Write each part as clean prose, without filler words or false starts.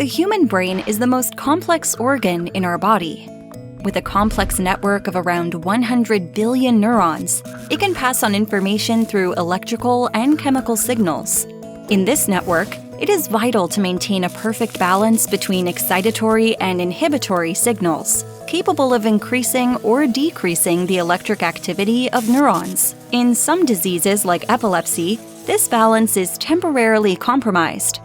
The human brain is the most complex organ in our body. With a complex network of around 100 billion neurons, it can pass on information through electrical and chemical signals. In this network, it is vital to maintain a perfect balance between excitatory and inhibitory signals, capable of increasing or decreasing the electric activity of neurons. In some diseases like epilepsy, this balance is temporarily compromised.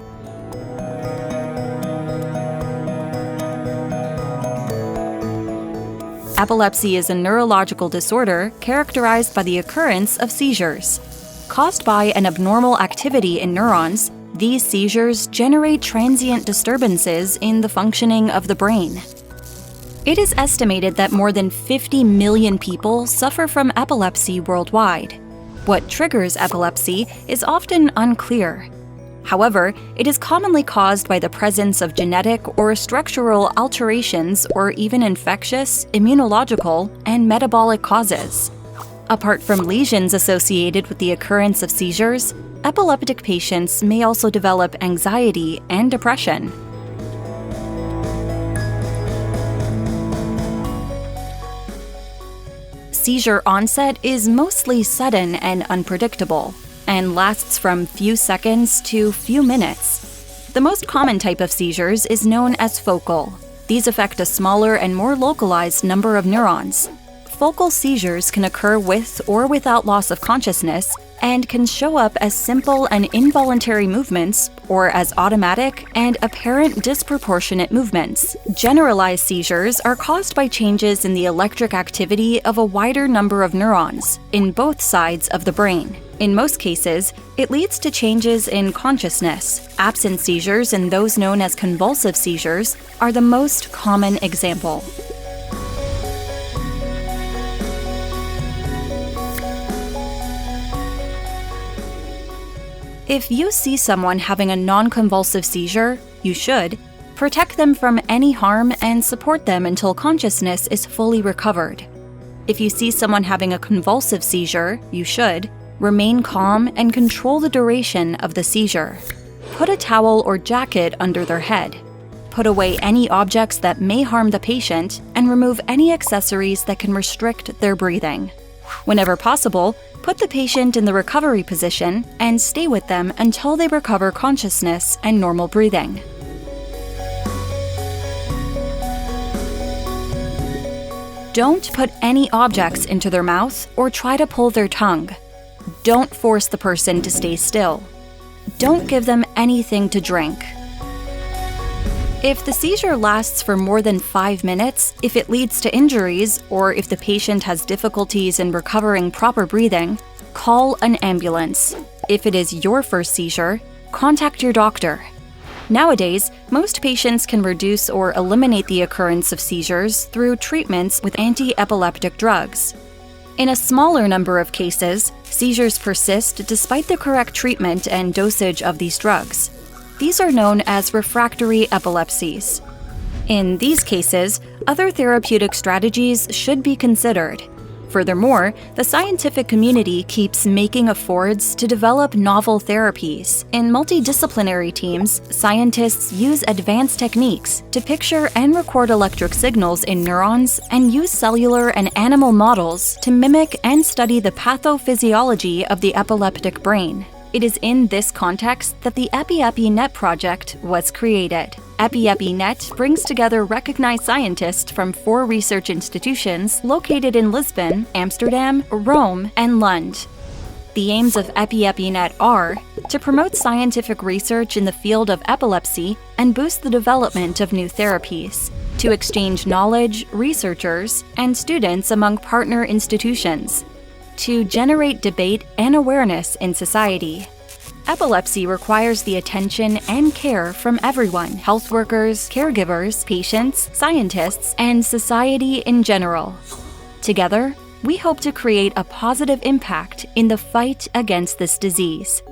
Epilepsy is a neurological disorder characterized by the occurrence of seizures. Caused by an abnormal activity in neurons, these seizures generate transient disturbances in the functioning of the brain. It is estimated that more than 50 million people suffer from epilepsy worldwide. What triggers epilepsy is often unclear. However, it is commonly caused by the presence of genetic or structural alterations or even infectious, immunological, and metabolic causes. Apart from lesions associated with the occurrence of seizures, epileptic patients may also develop anxiety and depression. Seizure onset is mostly sudden and unpredictable, and lasts from few seconds to few minutes. The most common type of seizures is known as focal. These affect a smaller and more localized number of neurons. Focal seizures can occur with or without loss of consciousness and can show up as simple and involuntary movements or as automatic and apparent disproportionate movements. Generalized seizures are caused by changes in the electric activity of a wider number of neurons in both sides of the brain. In most cases, it leads to changes in consciousness. Absent seizures and those known as convulsive seizures are the most common example. If you see someone having a non-convulsive seizure, you should protect them from any harm and support them until consciousness is fully recovered. If you see someone having a convulsive seizure, you should remain calm and control the duration of the seizure. Put a towel or jacket under their head. Put away any objects that may harm the patient and remove any accessories that can restrict their breathing. Whenever possible, put the patient in the recovery position and stay with them until they recover consciousness and normal breathing. Don't put any objects into their mouth or try to pull their tongue. Don't force the person to stay still. Don't give them anything to drink. If the seizure lasts for more than 5 minutes, if it leads to injuries, or if the patient has difficulties in recovering proper breathing, call an ambulance. If it is your first seizure, contact your doctor. Nowadays, most patients can reduce or eliminate the occurrence of seizures through treatments with anti-epileptic drugs. In a smaller number of cases, seizures persist despite the correct treatment and dosage of these drugs. These are known as refractory epilepsies. In these cases, other therapeutic strategies should be considered. Furthermore, the scientific community keeps making efforts to develop novel therapies. In multidisciplinary teams, scientists use advanced techniques to picture and record electric signals in neurons and use cellular and animal models to mimic and study the pathophysiology of the epileptic brain. It is in this context that the Epi-Epinep project was created. Epi-Epinep brings together recognized scientists from 4 research institutions located in Lisbon, Amsterdam, Rome, and Lund. The aims of Epi-Epinep are to promote scientific research in the field of epilepsy and boost the development of new therapies, to exchange knowledge, researchers, and students among partner institutions, to generate debate and awareness in society. Epilepsy requires the attention and care from everyone: health workers, caregivers, patients, scientists, and society in general. Together, we hope to create a positive impact in the fight against this disease.